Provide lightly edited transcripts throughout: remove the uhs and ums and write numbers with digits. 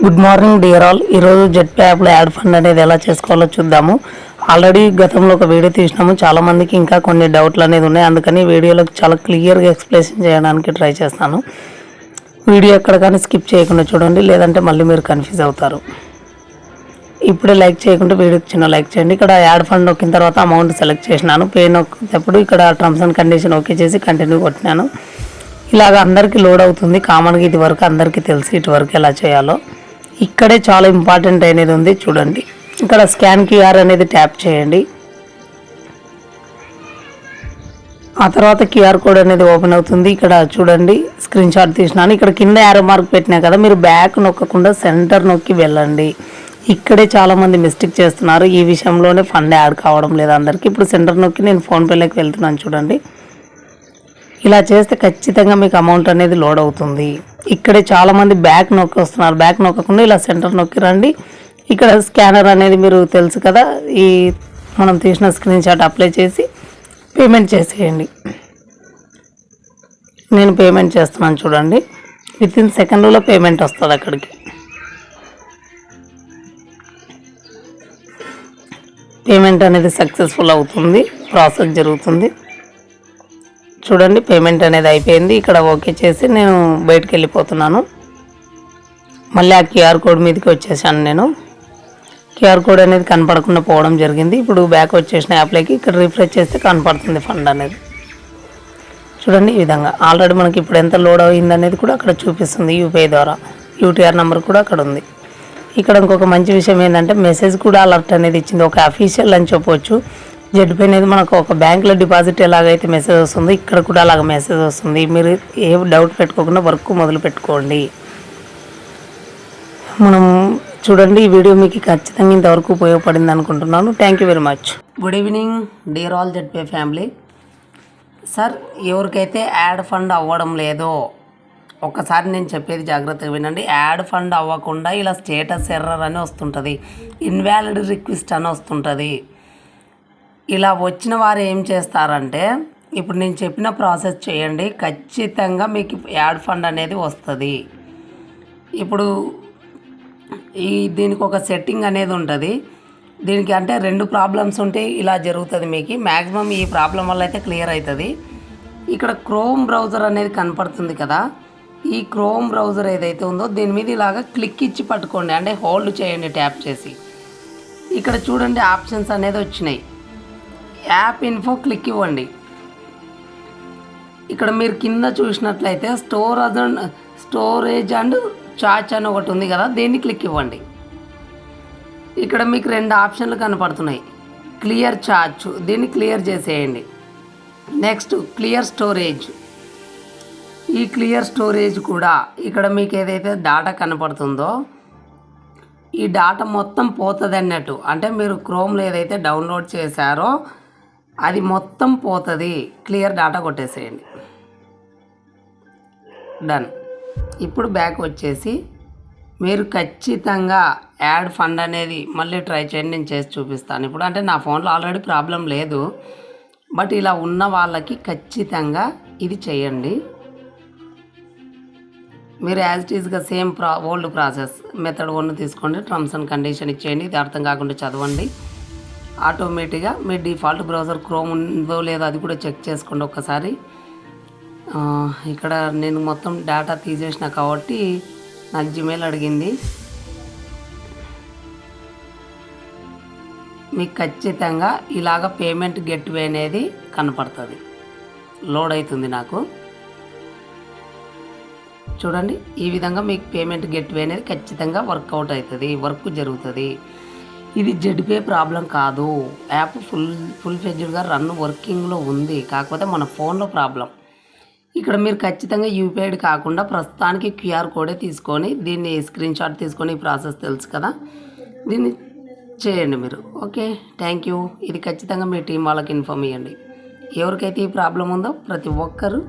Good morning dear all. ఈరోజు జెట్పే యాప్లో add fund అనేది ఎలా చేసుకోవాలో చూద్దాము. ఆల్రెడీ గతంలో ఒక వీడియో తీసినాము, చాలామందికి ఇంకా కొన్ని డౌట్లు అనేది ఉన్నాయి. అందుకని వీడియోలో చాలా క్లియర్గా ఎక్స్ప్లెయిన్ చేయడానికి ట్రై చేస్తాను. వీడియో ఎక్కడ కానీ స్కిప్ చేయకుండా చూడండి, లేదంటే మళ్ళీ మీరు కన్ఫ్యూజ్ అవుతారు. ఇప్పుడే లైక్ చేయకుంటే వీడియోకి చిన్న లైక్ చేయండి. ఇక్కడ యాడ్ ఫండ్ నొక్కిన తర్వాత అమౌంట్ సెలెక్ట్ చేసినాను. పే నొక్కేటప్పుడు ఇక్కడ టర్మ్స్ అండ్ కండిషన్ ఓకే చేసి కంటిన్యూ కొట్టినాను. ఇలాగ అందరికీ లోడ్ అవుతుంది. కామన్గా ఇది వరకు అందరికీ తెలిసి ఇటువరకు ఎలా చేయాలో. ఇక్కడే చాలా ఇంపార్టెంట్ అనేది ఉంది, చూడండి. ఇక్కడ స్కాన్ క్యూఆర్ అనేది ట్యాప్ చేయండి. ఆ తర్వాత క్యూఆర్ కోడ్ అనేది ఓపెన్ అవుతుంది. ఇక్కడ చూడండి, స్క్రీన్ షాట్ తీసినాను. ఇక్కడ కింద యారో మార్క్ పెట్టినా కదా, మీరు బ్యాక్ నొక్కకుండా సెంటర్ నొక్కి వెళ్ళండి. ఇక్కడే చాలామంది మిస్టేక్ చేస్తున్నారు. ఈ విషయంలోనే ఫండ్ యాడ్ కావడం లేదు అందరికీ. ఇప్పుడు సెంటర్ నొక్కి నేను ఫోన్పేలోకి వెళ్తున్నాను, చూడండి. ఇలా చేస్తే ఖచ్చితంగా మీకు అమౌంట్ అనేది లోడ్ అవుతుంది. ఇక్కడే చాలామంది బ్యాక్ నొక్కి వస్తున్నారు. బ్యాక్ నొక్కకుండా ఇలా సెంటర్ నొక్కి రండి. ఇక్కడ స్కానర్ అనేది మీరు తెలుసు కదా, ఈ మనం తీసిన స్క్రీన్ షాట్ అప్లై చేసి పేమెంట్ చేసేయండి. నేను పేమెంట్ చేస్తున్నాను, చూడండి. విత్ ఇన్ సెకండ్లో పేమెంట్ వస్తుంది. అక్కడికి పేమెంట్ అనేది సక్సెస్ఫుల్ అవుతుంది, ప్రాసెస్ జరుగుతుంది. చూడండి, పేమెంట్ అనేది అయిపోయింది. ఇక్కడ ఓకే చేసి నేను బయటకు వెళ్ళిపోతున్నాను. మళ్ళీ ఆ క్యూఆర్ కోడ్ మీదకి వచ్చేసాను. నేను క్యూఆర్ కోడ్ అనేది కనపడకుండా పోవడం జరిగింది. ఇప్పుడు బ్యాక్ వచ్చేసిన యాప్లోకి ఇక్కడ రిఫ్రెష్ చేస్తే కనపడుతుంది ఫండ్ అనేది. చూడండి, ఈ విధంగా ఆల్రెడీ మనకి ఇప్పుడు ఎంత లోడ్ అయింది అనేది కూడా అక్కడ చూపిస్తుంది. యూపీఐ ద్వారా యూటీఆర్ నెంబర్ కూడా అక్కడ ఉంది. ఇక్కడ ఇంకొక మంచి విషయం ఏంటంటే మెసేజ్ కూడా అలర్ట్ అనేది ఇచ్చింది. ఒక అఫీషియల్ అని చెప్పవచ్చు. జెట్పే అనేది మనకు ఒక బ్యాంక్లో డిపాజిట్ ఎలాగైతే మెసేజ్ వస్తుంది, ఇక్కడ కూడా అలాగ మెసేజ్ వస్తుంది. మీరు ఏ డౌట్ పెట్టుకోకుండా వర్క్ మొదలు పెట్టుకోండి. మనం చూడండి, ఈ వీడియో మీకు ఖచ్చితంగా ఇంతవరకు ఉపయోగపడింది అనుకుంటున్నాను. Thank you very much. Good evening dear all JetPe family. Sir, ఎవరికైతే యాడ్ ఫండ్ అవ్వడం లేదో ఒకసారి నేను చెప్పేది జాగ్రత్తగా వినండి. యాడ్ ఫండ్ అవ్వకుండా ఇలా స్టేటస్ ఎర్రర్ అని వస్తుంటుంది, ఇన్వాలిడ్ రిక్వెస్ట్ అని వస్తుంటుంది. ఇలా వచ్చిన వారు ఏం చేస్తారంటే, ఇప్పుడు నేను చెప్పిన ప్రాసెస్ చేయండి, ఖచ్చితంగా మీకు యాడ్ ఫండ్ అనేది వస్తుంది. ఇప్పుడు దీనికి ఒక సెట్టింగ్ అనేది ఉంటుంది. దీనికి అంటే 2 ప్రాబ్లమ్స్ ఉంటే ఇలా జరుగుతుంది. మీకు మ్యాక్సిమం ఈ ప్రాబ్లం వల్ల అయితే క్లియర్ అవుతుంది. ఇక్కడ క్రోమ్ బ్రౌజర్ అనేది కనపడుతుంది కదా, ఈ క్రోమ్ బ్రౌజర్ ఏదైతే ఉందో దీని మీద ఇలాగ క్లిక్ ఇచ్చి పట్టుకోండి, అంటే హోల్డ్ చేయండి ట్యాప్ చేసి. ఇక్కడ చూడండి, ఆప్షన్స్ అనేది వచ్చినాయి. యాప్ ఇన్ఫో క్లిక్ ఇవ్వండి. ఇక్కడ మీరు కింద చూసినట్లయితే స్టోరేజ్ అండ్ చార్జ్ అని ఒకటి ఉంది కదా, దీన్ని క్లిక్ ఇవ్వండి. ఇక్కడ మీకు 2 ఆప్షన్లు కనపడుతున్నాయి. క్లియర్ చార్జ్, దీన్ని క్లియర్ చేసేయండి. Next clear storage. ఈ క్లియర్ స్టోరేజ్ కూడా ఇక్కడ మీకు ఏదైతే డాటా కనపడుతుందో ఈ డాటా మొత్తం పోతుంది అన్నట్టు. అంటే మీరు క్రోమ్లో ఏదైతే డౌన్లోడ్ చేశారో అది మొత్తం పోతుంది. క్లియర్ డాటా కొట్టేసేయండి. డన్. ఇప్పుడు బ్యాక్ వచ్చేసి మీరు ఖచ్చితంగా యాడ్ ఫండ్ అనేది మళ్ళీ ట్రై చేయండి. నేను చేసి చూపిస్తాను. ఇప్పుడు అంటే నా ఫోన్లో ఆల్రెడీ ప్రాబ్లం లేదు, బట్ ఇలా ఉన్న వాళ్ళకి ఖచ్చితంగా ఇది చేయండి. మీరు యాజ్ ఇట్ ఈజ్గా సేమ్ ఓల్డ్ ప్రాసెస్ మెథడ్ 1 తీసుకోండి. టర్మ్స్ అండ్ కండిషన్ ఇచ్చేయండి. ఇది అర్థం కాకుండా చదవండి. ఆటోమేటిక్గా మీ డిఫాల్ట్ బ్రౌజర్ క్రోమ్ ఉందో లేదో అది కూడా చెక్ చేసుకోండి ఒక్కసారి. ఇక్కడ నేను మొత్తం డేటా తీసేసిన కాబట్టి నాకు జిమెయిల్ అడిగింది. మీకు ఖచ్చితంగా ఇలాగ పేమెంట్ గేట్వే అనేది కనపడుతుంది. లోడ్ అవుతుంది నాకు. చూడండి, ఈ విధంగా మీకు పేమెంట్ గేట్వే అనేది ఖచ్చితంగా వర్కౌట్ అవుతుంది, వర్క్ జరుగుతుంది. ఇది జెట్పే ప్రాబ్లం కాదు. యాప్ ఫుల్ ఫ్లెడ్జ్డ్గా వర్కింగ్లో ఉంది. కాకపోతే మన ఫోన్లో ప్రాబ్లం. ఇక్కడ మీరు ఖచ్చితంగా యూపీఐ కాకుండా ప్రస్తుతానికి క్యూఆర్ కోడే తీసుకొని దీన్ని స్క్రీన్ షాట్ తీసుకొని ఈ ప్రాసెస్ తెలుసు కదా, దీన్ని చేయండి మీరు. Okay, thank you. ఇది ఖచ్చితంగా మీ టీం వాళ్ళకి ఇన్ఫామ్ ఇవ్వండి. ఎవరికైతే ఈ ప్రాబ్లం ఉందో ప్రతి ఒక్కరూ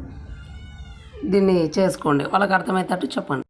దీన్ని చేసుకోండి, వాళ్ళకి అర్థమయ్యేటట్టు చెప్పండి.